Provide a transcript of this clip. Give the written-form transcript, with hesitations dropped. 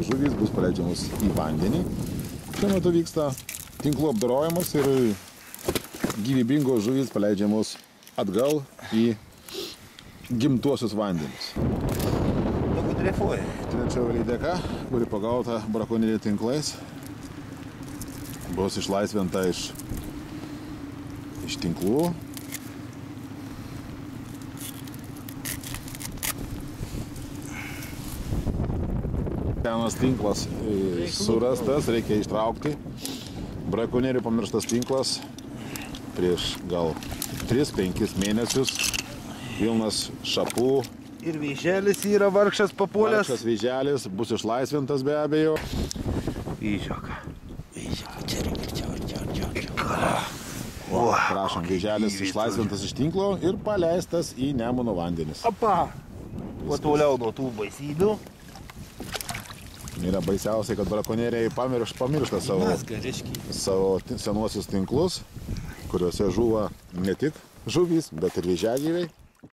žuvys bus paleidžiamos į vandenį. Šiuo metu vyksta tinklų apdorojimas ir gyvybingos žuvys paleidžiamos atgal į gimtuosius vandenis. Trečioji lydeka, kuri pagauta brakonierių tinklais, bus išlaisvinta iš tinklų. Senas tinklas surastas, reikia ištraukti. Brakonierių pamirštas tinklas prieš gal 3-5 mėnesius, pilnas šapų. Ir vėželis yra vargšas papuolęs. Vargšas vėželis bus išlaisvintas be abejo. Vyžiaka. Čia reikia, čia. Prašom, vėželis išlaisvintas iš tinklo ir paleistas į Nemuno vandenis. Opa! Kuo toliau nuo tų baisybių. Yra baisiausiai, kad brakonieriai pamiršta savo senuosius tinklus, kuriuose žuva ne tik žuvys, bet ir vėžiagyviai.